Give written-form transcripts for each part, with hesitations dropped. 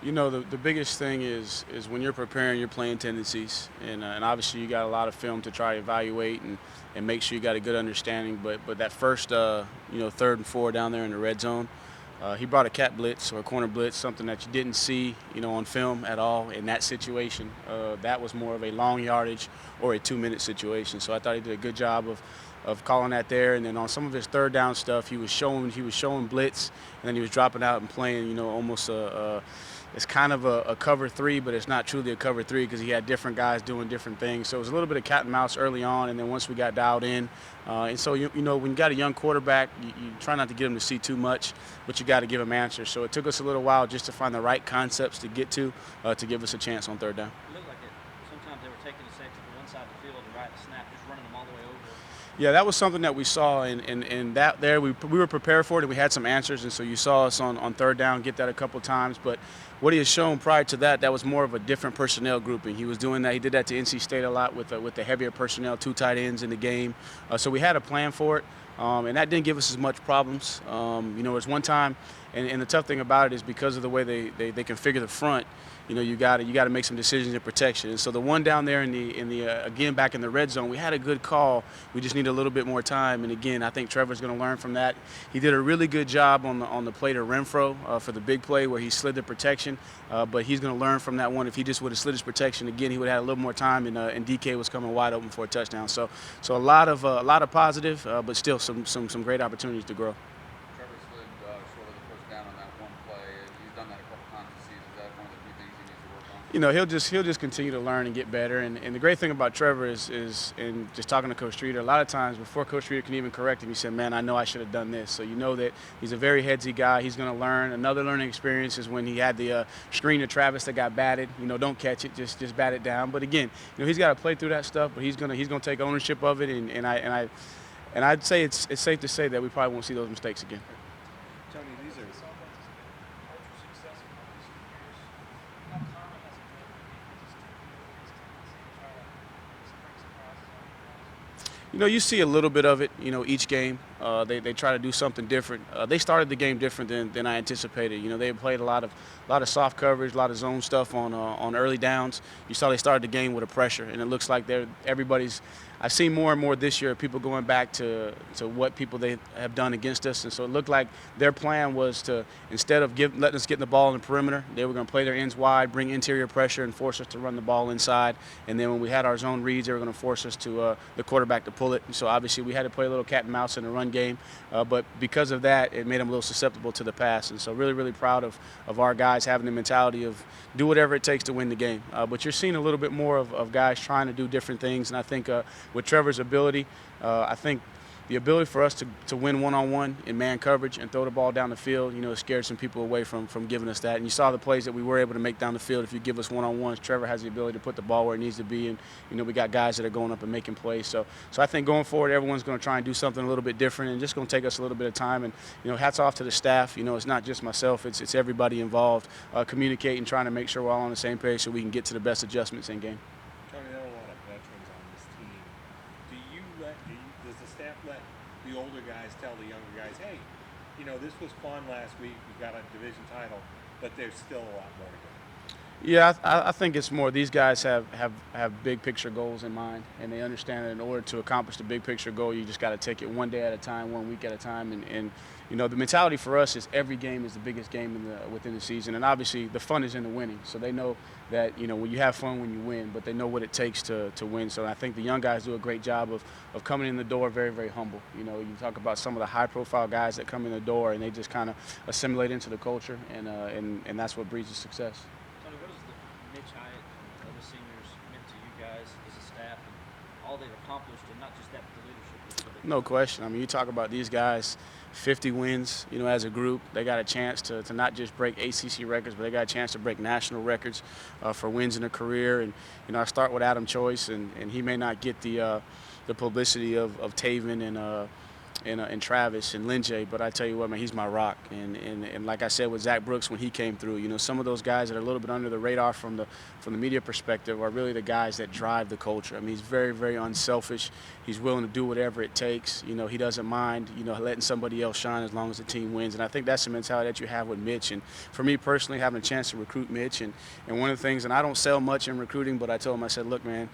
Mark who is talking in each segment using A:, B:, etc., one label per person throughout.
A: You know, the biggest thing is when you're preparing your playing tendencies, and obviously you got a lot of film to try to evaluate and make sure you got a good understanding. But that first, 3rd and 4 down there in the red zone, he brought a cat blitz or a corner blitz, something that you didn't see, on film at all in that situation. That was more of a long yardage or a 2-minute situation. So I thought he did a good job of calling that there. And then on some of his third down stuff, he was showing blitz, and then he was dropping out and playing, almost it's kind of a cover three, but it's not truly a cover three because he had different guys doing different things. So it was a little bit of cat and mouse early on, and then once we got dialed in, and so when you got a young quarterback, you try not to get him to see too much, but you got to give him answers. So it took us a little while just to find the right concepts to get to give us a chance on third down.
B: It looked like it. Sometimes they were taking the safety from one side of the field and right at the snap, just running them all the way over.
A: Yeah, that was something that we saw, and that there we were prepared for it, and we had some answers, and so you saw us on third down get that a couple times. But what he has shown prior to that, that was more of a different personnel grouping. He was doing that. He did that to NC State a lot with the heavier personnel, 2 tight ends in the game. So we had a plan for it, and that didn't give us as much problems. There's one time, and the tough thing about it is because of the way they configure the front. You got to make some decisions in protection. And so the one down there in the again back in the red zone, we had a good call. We just need a little bit more time. And again, I think Trevor's going to learn from that. He did a really good job on the play to Renfro for the big play where he slid the protection. But he's going to learn from that one. If he just would have slid his protection again, he would have had a little more time. And DK was coming wide open for a touchdown. So a lot of positive, but still some great opportunities to grow.
C: Trevor slid short of the first down on that one play. He's done that a couple times this season. Is that one of the few things he needs to work on?
A: He'll just continue to learn and get better. And the great thing about Trevor is in just talking to Coach Streeter, a lot of times before Coach Streeter can even correct him, he said, "Man, I know I should have done this." So you know that he's a very headsy guy. He's going to learn. Another learning experience is when he had the screen to Travis that got batted. Don't catch it, just bat it down. But again, he's got to play through that stuff. But he's gonna take ownership of it. And I'd say it's safe to say that we probably won't see those mistakes again.
D: Tony, these are
A: You see a little bit of it, each game. They try to do something different. They started the game different than I anticipated. They played a lot of soft coverage, a lot of zone stuff on early downs. You saw they started the game with a pressure, and it looks like everybody's. I've seen more and more this year people going back to what people they have done against us, and so it looked like their plan was to, instead of letting us get in the ball in the perimeter, they were going to play their ends wide, bring interior pressure, and force us to run the ball inside. And then when we had our zone reads, they were going to force us to the quarterback to pull it. And so obviously we had to play a little cat and mouse in the run game, but because of that, it made them a little susceptible to the pass. And so really, really proud of our guys having the mentality of do whatever it takes to win the game. But you're seeing a little bit more of guys trying to do different things, and I think with Trevor's ability, I think the ability for us to win one-on-one in man coverage and throw the ball down the field, it scared some people away from giving us that. And you saw the plays that we were able to make down the field. If you give us one-on-ones, Trevor has the ability to put the ball where it needs to be, and we got guys that are going up and making plays. So I think going forward, everyone's going to try and do something a little bit different, and just going to take us a little bit of time. And hats off to the staff. It's not just myself; it's everybody involved, communicating, trying to make sure we're all on the same page so we can get to the best adjustments in game.
D: Tony, there are a lot of veterans on this team. Does the staff let the older guys tell the younger guys, hey, this was fun last week, we got a division title, but there's still a lot more to go?
A: Yeah, I think it's more these guys have big picture goals in mind, and they understand that in order to accomplish the big picture goal, you just got to take it one day at a time, 1 week at a time. And the mentality for us is every game is the biggest game within the season, and obviously the fun is in the winning. So they know that when you have fun when you win, but they know what it takes to win. So I think the young guys do a great job of coming in the door very, very humble. You talk about some of the high-profile guys that come in the door, and they just kind of assimilate into the culture, and that's what breeds the success.
B: Tony, what has the Mitch Hyatt and other seniors meant to you guys as a staff and all they've accomplished, and not just that, but the leadership?
A: No question. I mean, you talk about these guys, 50 wins, as a group. They got a chance to not just break ACC records, but they got a chance to break national records for wins in a career. And, I start with Adam Choice, and he may not get the publicity of Taven and Travis and Lin J, but I tell you what, man, he's my rock. And like I said with Zach Brooks when he came through, some of those guys that are a little bit under the radar from the media perspective are really the guys that drive the culture. I mean, he's very, very unselfish. He's willing to do whatever it takes. He doesn't mind, letting somebody else shine as long as the team wins. And I think that's the mentality that you have with Mitch. And for me personally, having a chance to recruit Mitch, and one of the things, and I don't sell much in recruiting, but I told him, I said, look, man,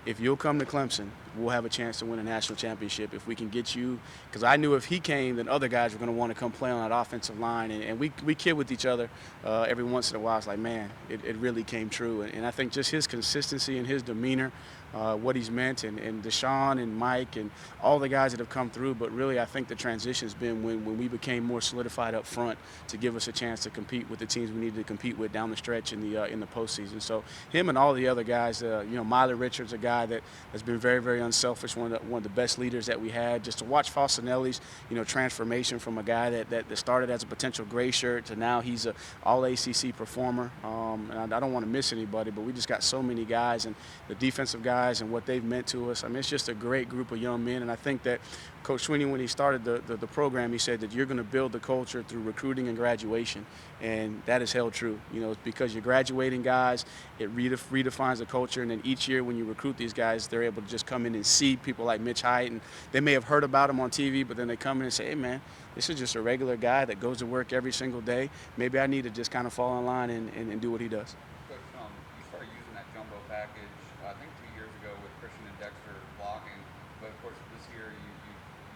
A: if you'll come to Clemson, we'll have a chance to win a national championship if we can get you. Because I knew if he came, then other guys were going to want to come play on that offensive line. And we kid with each other every once in a while. It's like, man, it really came true. And I think just his consistency and his demeanor, what he's meant, and Deshaun and Mike and all the guys that have come through. But really, I think the transition has been when we became more solidified up front to give us a chance to compete with the teams we needed to compete with down the stretch in the postseason. So him and all the other guys, Miley Richards, a guy that has been very, very unselfish, one of the best leaders that we had. Just to watch Falsinelli's, transformation from a guy that started as a potential gray shirt to now he's a all-ACC performer. And I don't want to miss anybody, but we just got so many guys, and the defensive guys and what they've meant to us. I mean, it's just a great group of young men, and I think that Coach Sweeney, when he started the program, he said that you're going to build the culture through recruiting and graduation, and that is held true. It's because you're graduating guys, it redefines the culture, and then each year when you recruit these guys, they're able to just come in and see people like Mitch Hyatt, and they may have heard about him on TV, but then they come in and say, hey, man, this is just a regular guy that goes to work every single day. Maybe I need to just kind of fall in line and do what he does.
C: Coach, you started using that jumbo package, I think 2 years ago with Christian and Dexter blocking, but of course this year you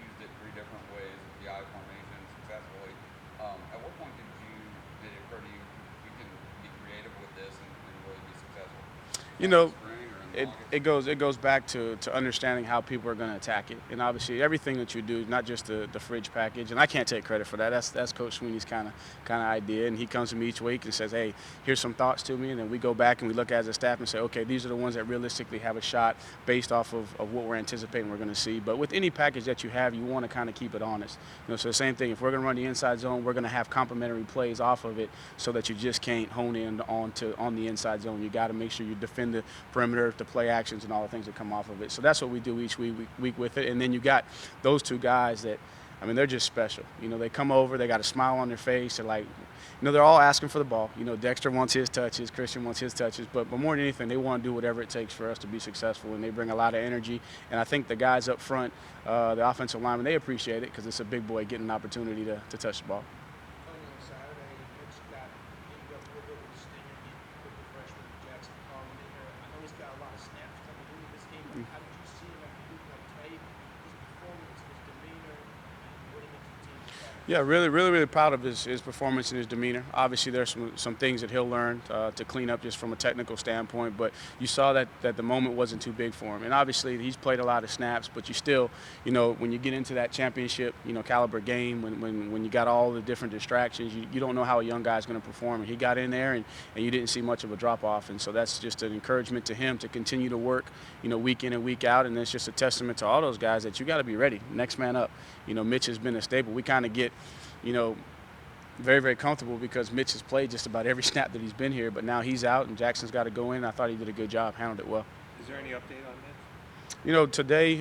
C: used it 3 different ways with the I formation successfully. At what point did it occur to you you can be creative with this and really be successful?
A: It goes back to understanding how people are going to attack it, and obviously everything that you do, not just the fridge package, and I can't take credit for that. That's Coach Sweeney's kind of idea, and he comes to me each week and says, hey, here's some thoughts to me, and then we go back and we look as a staff and say, okay, these are the ones that realistically have a shot based off of what we're anticipating we're going to see. But with any package that you have, you want to kind of keep it honest. So the same thing, if we're going to run the inside zone, we're going to have complementary plays off of it so that you just can't hone in on the inside zone. You got to make sure you defend the perimeter, the play actions, and all the things that come off of it. So that's what we do each week with it. And then you got those 2 guys that, I mean, they're just special. They come over, they got a smile on their face. They're like, they're all asking for the ball. Dexter wants his touches, Christian wants his touches, but more than anything, they want to do whatever it takes for us to be successful, and they bring a lot of energy. And I think the guys up front, the offensive linemen, they appreciate it because it's a big boy getting an opportunity to touch the ball. Yeah, really, really, really proud of his performance and his demeanor. Obviously, there's some things that he'll learn to clean up just from a technical standpoint, but you saw that the moment wasn't too big for him. And obviously, he's played a lot of snaps, but you still, when you get into that championship, caliber game, when you got all the different distractions, you don't know how a young guy's going to perform. And he got in there, and you didn't see much of a drop-off. And so that's just an encouragement to him to continue to work, week in and week out. And it's just a testament to all those guys that you got to be ready. Next man up. Mitch has been a staple. We kind of get very, very comfortable because Mitch has played just about every snap that he's been here, but now he's out and Jackson's got to go in. I thought he did a good job, handled it well.
D: Is there any update on Mitch?
A: Today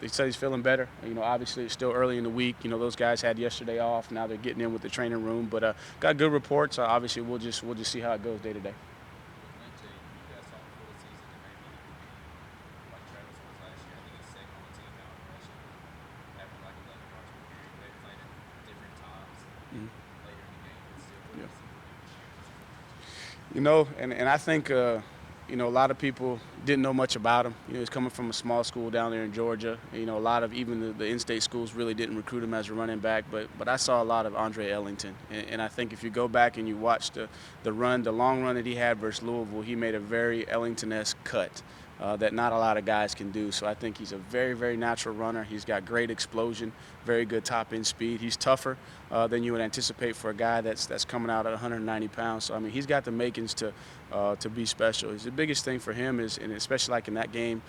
A: he said he's feeling better. Obviously it's still early in the week. Those guys had yesterday off. Now they're getting in with the training room, but got good reports. Obviously we'll just see how it goes day to day. And I think, a lot of people didn't know much about him. He's coming from a small school down there in Georgia. A lot of even the in-state schools really didn't recruit him as a running back. But I saw a lot of Andre Ellington. And I think if you go back and you watch the long run that he had versus Louisville, he made a very Ellington-esque cut that not a lot of guys can do. So I think he's a very, very natural runner. He's got great explosion, very good top-end speed. He's tougher than you would anticipate for a guy that's coming out at 190 pounds. So, I mean, he's got the makings to be special. The biggest thing for him is, and especially like in that game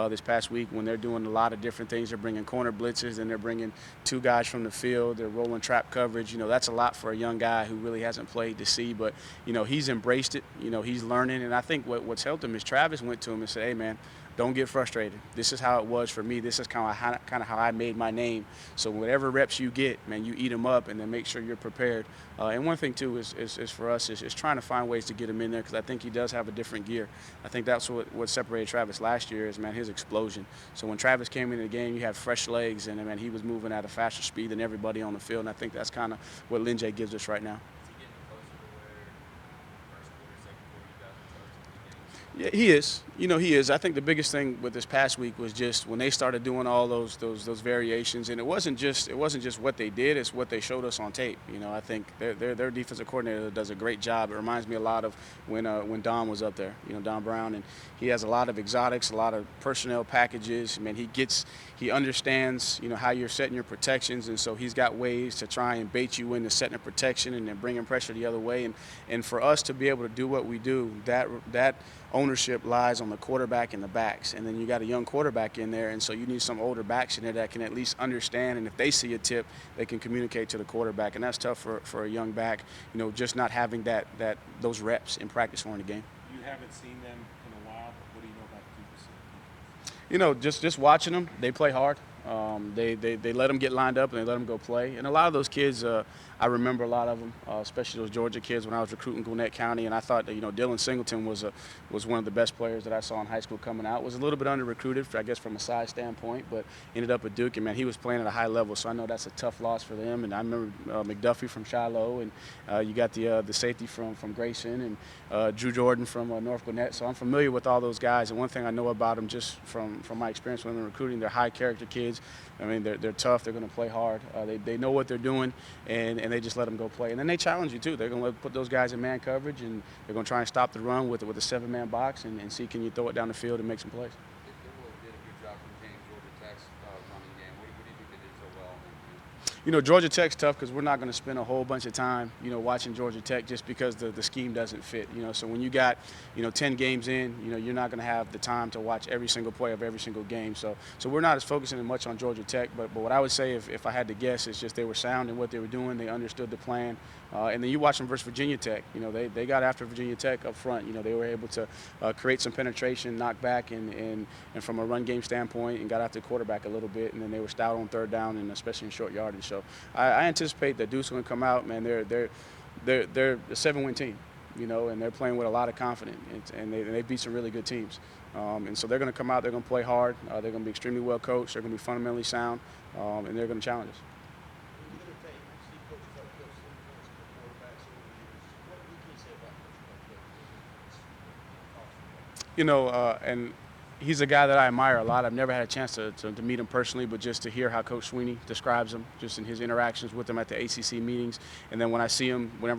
A: this past week when they're doing a lot of different things, they're bringing corner blitzes and they're bringing 2 guys from the field, they're rolling trap coverage. That's a lot for a young guy who really hasn't played to see, but, he's embraced it. He's learning, and I think what's helped him is Travis went to him and said, hey, man, don't get frustrated. This is how it was for me. This is kind of how I made my name. So whatever reps you get, man, you eat them up, and then make sure you're prepared. And one thing too is for us is trying to find ways to get him in there, because I think he does have a different gear. I think that's what separated Travis last year is, man, his explosion. So when Travis came into the game, you had fresh legs, and man, he was moving at a faster speed than everybody on the field. And I think that's kind of what Lin J gives us right now.
B: Is he getting closer to where first quarter, second quarter, you guys are close to these games?
A: Yeah, he is. He is. I think the biggest thing with this past week was just when they started doing all those variations, and it wasn't just what they did; it's what they showed us on tape. I think their defensive coordinator does a great job. It reminds me a lot of when Don was up there. Don Brown, and he has a lot of exotics, a lot of personnel packages. I mean, he understands how you're setting your protections, and so he's got ways to try and bait you into setting a protection and then bringing pressure the other way. And for us to be able to do what we do, that ownership lies on the quarterback and the backs. And then you got a young quarterback in there, and so you need some older backs in there that can at least understand, and if they see a tip, they can communicate to the quarterback. And that's tough for a young back, just not having those reps in practice or in the game.
D: You haven't seen them in a while, but what do you know about the defense?
A: Just watching them, they play hard. They let them get lined up, and they let them go play. And a lot of those kids, I remember a lot of them, especially those Georgia kids when I was recruiting Gwinnett County. And I thought that Dylan Singleton was one of the best players that I saw in high school coming out. Was a little bit under-recruited, I guess, from a size standpoint, but ended up at Duke. And man, he was playing at a high level, so I know that's a tough loss for them. And I remember McDuffie from Shiloh, and you got the safety from Grayson, and Drew Jordan from North Gwinnett. So I'm familiar with all those guys. And one thing I know about them, just from my experience when they're recruiting, they're high-character kids. I mean, they're tough. They're going to play hard. They know what they're doing, and they just let them go play. And then they challenge you too. They're going to put those guys in man coverage, and they're going to try and stop the run with a 7-man box and see can you throw it down the field and make some plays.
C: They really did a good job containing Georgia Tech's running game. What do you think they did so well in that game?
A: Georgia Tech's tough because we're not going to spend a whole bunch of time, watching Georgia Tech just because the scheme doesn't fit. So when you got, 10 games in, you're not going to have the time to watch every single play of every single game. So we're not as focusing much on Georgia Tech. But what I would say, if I had to guess, is just they were sound in what they were doing. They understood the plan. And then you watch them versus Virginia Tech. They got after Virginia Tech up front. They were able to create some penetration, knock back, and from a run game standpoint, and got after the quarterback a little bit. And then they were stout on third down, and especially in short yardage. So I anticipate that Duke's going to come out, man. They're a 7-win team, and they're playing with a lot of confidence, and they beat some really good teams. And so they're going to come out. They're going to play hard. They're going to be extremely well coached. They're going to be fundamentally sound, and they're going to challenge us. And he's a guy that I admire a lot. I've never had a chance to meet him personally, but just to hear how Coach Sweeney describes him, just in his interactions with him at the ACC meetings. And then whenever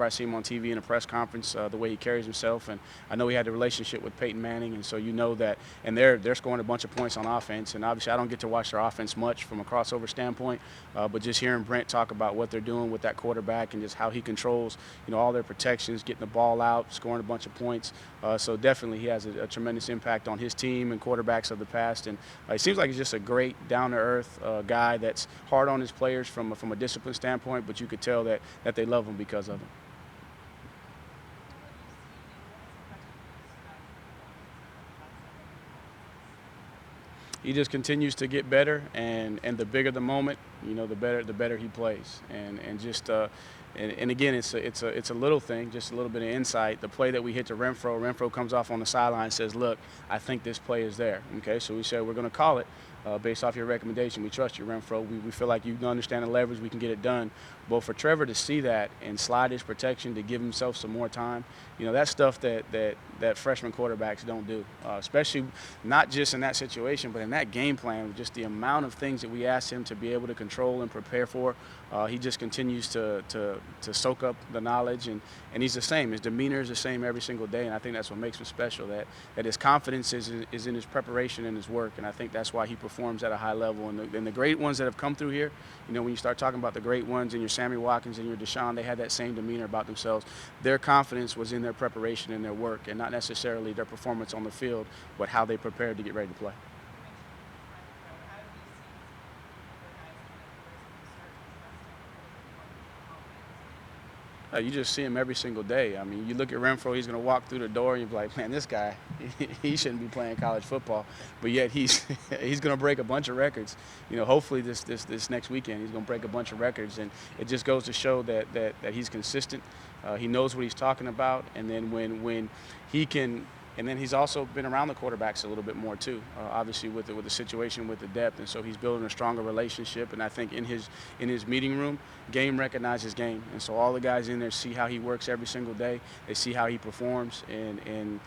A: I see him on TV in a press conference, the way he carries himself. And I know he had a relationship with Peyton Manning, and so that. And they're scoring a bunch of points on offense. And obviously I don't get to watch their offense much from a crossover standpoint, but just hearing Brent talk about what they're doing with that quarterback and just how he controls, all their protections, getting the ball out, scoring a bunch of points. So definitely he has a tremendous impact on his team and quarterbacks of the past, and it seems like he's just a great down-to-earth guy that's hard on his players from a discipline standpoint, but you could tell that they love him because of him. He just continues to get better, and the bigger the moment, the better he plays, and just. And again, it's a little thing, just a little bit of insight. The play that we hit to Renfro comes off on the sideline and says, look, I think this play is there. Okay, so we said we're going to call it based off your recommendation. We trust you, Renfro. We feel like you understand the leverage. We can get it done. But for Trevor to see that and slide his protection to give himself some more time, that's stuff that freshman quarterbacks don't do, especially not just in that situation, but in that game plan, just the amount of things that we ask him to be able to control and prepare for. He just continues to soak up the knowledge, and he's the same. His demeanor is the same every single day, and I think that's what makes him special, that his confidence is in his preparation and his work, and I think that's why he performs at a high level. And the great ones that have come through here, when you start talking about the great ones and your Sammy Watkins and your Deshaun, they had that same demeanor about themselves. Their confidence was in their preparation and their work, and not necessarily their performance on the field, but how they prepared to get ready to play. You just see him every single day. I mean, you look at Renfro, he's going to walk through the door and you're like, man, this guy, he shouldn't be playing college football. But yet he's he's going to break a bunch of records. Hopefully this next weekend he's going to break a bunch of records. And it just goes to show that he's consistent. He knows what he's talking about. And then when he can – and then he's also been around the quarterbacks a little bit more too, obviously with the situation with the depth, and so he's building a stronger relationship. And I think in his meeting room, game recognizes game, and so all the guys in there see how he works every single day. They see how he performs, and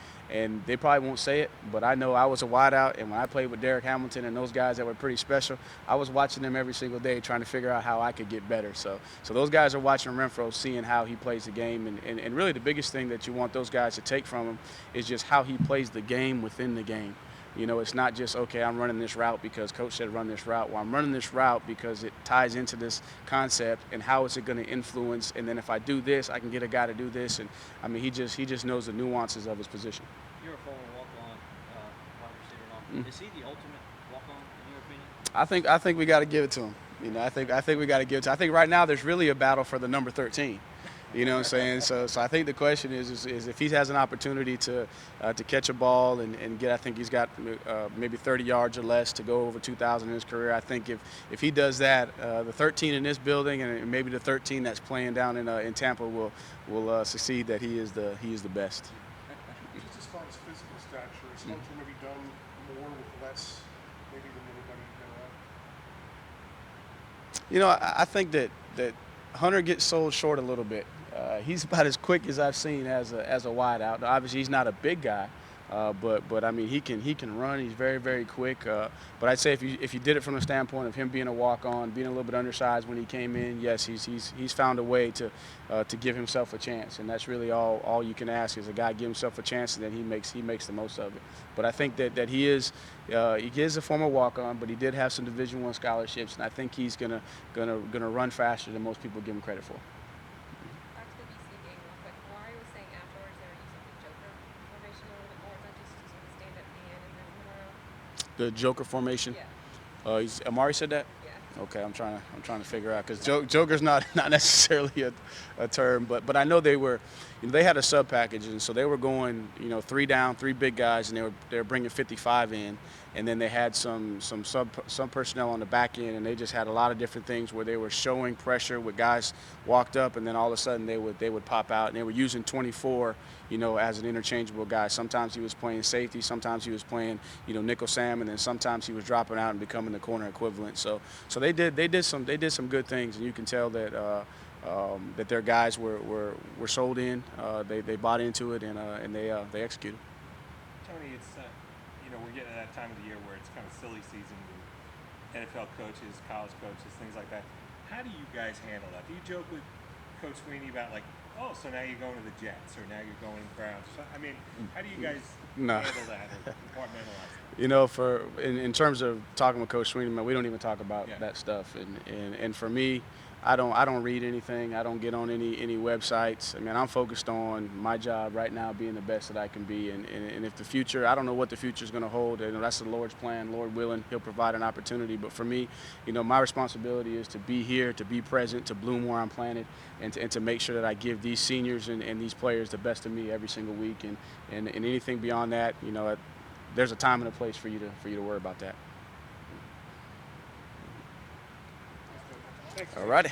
A: they probably won't say it, but I know I was a wideout, and when I played with Derek Hamilton and those guys that were pretty special, I was watching them every single day trying to figure out how I could get better. So those guys are watching Renfro, seeing how he plays the game, and really the biggest thing that you want those guys to take from him is just how he plays the game within the game. It's not just, okay, I'm running this route because coach said run this route. Well, I'm running this route because it ties into this concept, and how is it going to influence, and then if I do this, I can get a guy to do this. And I mean, he just knows the nuances of his position.
B: You're a former walk-on wide receiver and all. Is he the ultimate walk-on in your opinion?
A: I think we got to give it to him. I think we got to give it to him. I think right now there's really a battle for the number 13. You know what I'm saying? So I think the question is if he has an opportunity to catch a ball and get, I think he's got maybe 30 yards or less to go over 2,000 in his career. I think if he does that, the 13 in this building and maybe the 13 that's playing down in Tampa will succeed. That he is the best.
E: Just as far as physical stature, is Hunter maybe done more with less, maybe than anybody?
A: I think that Hunter gets sold short a little bit. He's about as quick as I've seen as a wideout. Obviously, he's not a big guy, but I mean he can run. He's very, very quick. But I'd say if you did it from the standpoint of him being a walk-on, being a little bit undersized when he came in, yes, he's found a way to give himself a chance, and that's really all you can ask is a guy give himself a chance, and then he makes the most of it. But I think that he is a former walk-on, but he did have some Division I scholarships, and I think he's gonna run faster than most people give him credit for.
F: Back to the BC game real quick. Amari was saying afterwards they were using the Joker formation a little bit more. Is that just using the stand-up man and then moving around?
A: The Joker formation.
F: Yeah.
A: Amari said that.
F: Yeah.
A: Okay, I'm trying to figure out because Joker's not necessarily a term, but I know they had a sub package, and so they were going 3 down, 3 big guys, and they were bringing 55 in, and then they had some personnel on the back end, and they just had a lot of different things where they were showing pressure with guys walked up, and then all of a sudden they would pop out, and they were using 24 as an interchangeable guy. Sometimes he was playing safety, sometimes he was playing nickel Sam, and then sometimes he was dropping out and becoming the corner equivalent. So they did some good things, and you can tell that that their guys were sold in. They bought into it, and they executed.
D: Tony, it's we're getting at that time of the year where it's kind of silly season with NFL coaches, college coaches, things like that. How do you guys handle that? Do you joke with Coach Sweeney about so now you're going to the Jets or now you're going to the Browns? I mean, how do you guys handle that or compartmentalize that?
A: In terms of talking with Coach Sweeney, man, we don't even talk about that stuff. And for me, I don't read anything. I don't get on any websites. I mean, I'm focused on my job right now, being the best that I can be. And if the future, I don't know what the future is going to hold. That's the Lord's plan. Lord willing, He'll provide an opportunity. But for me, my responsibility is to be here, to be present, to bloom where I'm planted, and to make sure that I give these seniors and these players the best of me every single week. And anything beyond that, there's a time and a place for you to worry about that. All righty.